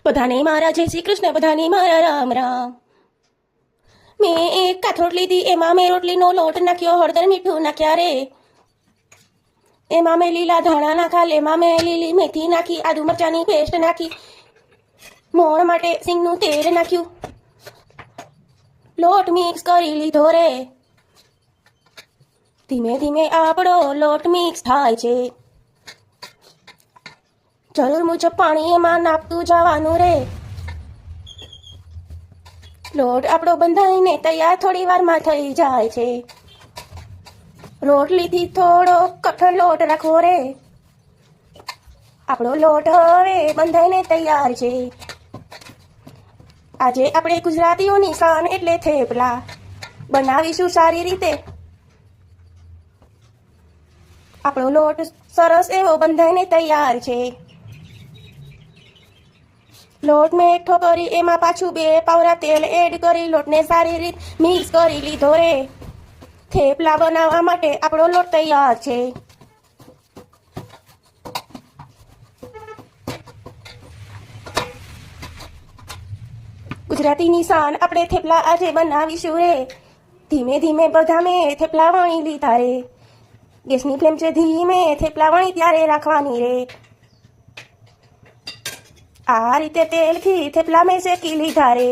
બધાને મારા જય શ્રી કૃષ્ણ, બધાને મારા રામ રામ. મેં એક કાથરોટ લીધી, એમાં મેં રોટલીનો લોટ નાખ્યો, હળદર મીઠું નાખ્યા રે. એમાં મેં લીલા ધાણા નાખ્યા, એમાં મેં લીલી મેથી નાખી, આદુ મરચાની પેસ્ટ નાખી, મોણ માટે સિંગનું તેલ નાખ્યું, લોટ મિક્સ કરી લીધો રે. ધીમે ધીમે આપણો લોટ મિક્સ થાય છે. જરૂર મુજબ પાણી એમાં નાખતું જવાનું રે. લોટ આપણો બંધાઈને તૈયાર થોડી વારમાં થઈ જાય છે. રોટલીથી થોડો કઠણ લોટ રાખવો રે. આપણો લોટ હવે બંધાઈને તૈયાર છે. આજે આપણે ગુજરાતીઓની શાન એટલે થેપલા બનાવીશું સારી રીતે. આપણો લોટ સરસ એવો બંધાઈને તૈયાર છે. લોટ મેં એકઠો કરી એમાં પાછું 2 પાવરા તેલ એડ કરી લોટને સારી રીતે મિક્સ કરી લીધો રે. થેપલા બનાવવા માટે આપણો લોટ તૈયાર છે. ગુજરાતીની શાન આપણે થેપલા આજે બનાવીશું રે. ધીમે ધીમે બધા મેં થેપલા વણી લીધા રે. ગેસની ફ્લેમ છે ધીમે, થેપલા વણી ત્યારે રાખવાની રે. આ રીતે તેલથી થેપલા મેં શેકી લીધા રે.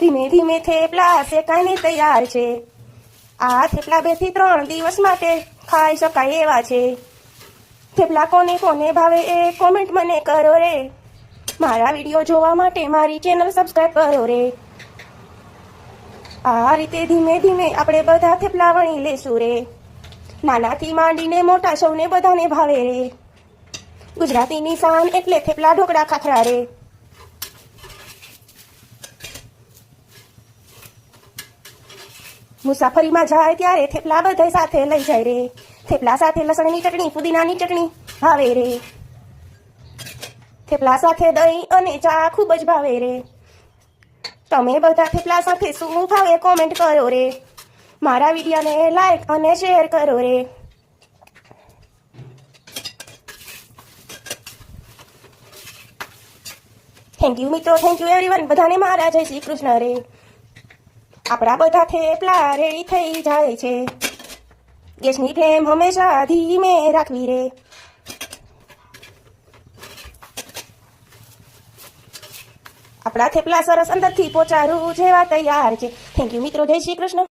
ધીમે ધીમે થેપલા શેકાઈને તૈયાર છે. આ થેપલા 2 થી 3 દિવસ માટે ખાઈ શકાય એવા છે. થેપલા કોને કોને ભાવે એ કોમેન્ટ મને કરો રે. મારા વિડીયો જોવા માટે મારી ચેનલ સબસ્ક્રાઈબ કરો રે. આ રીતે ધીમે ધીમે આપણે બધા થેપલા વણી લેશું રે. નાનાથી માંડીને મોટા સૌને બધાને ભાવે રે. ગુજરાતીની શાન એટલે થેપલા ઢોકળા ખાખરા રે. મુસાફરીમાં જાય ત્યારે થેપલા બધા સાથે લઈ જાય રે. થેપલા સાથે લસણની ચટણી, પુદીનાની ચટણી ભાવે રે. થેપલા સાથે દહીં અને ચા ખૂબ જ ભાવે રે. તમે બધા થેપલા સાથે શું ભાવે કોમેન્ટ કરો રે. મારા વિડીયોને લાઈક અને શેર કરો રે. થેન્ક યુ મિત્રો, થેન્ક યુ એવરીવન. બધાને મારા જય શ્રી કૃષ્ણ રે. આપણા બધા થેપલા રેડી થઈ જાય છે. ગેસની ફ્લેમ હંમેશા ધીમે રાખવી રે. આપણા થેપલા સરસ અંદરથી પોચારું જેવા તૈયાર છે. થેન્ક યુ મિત્રો, જય શ્રી કૃષ્ણ.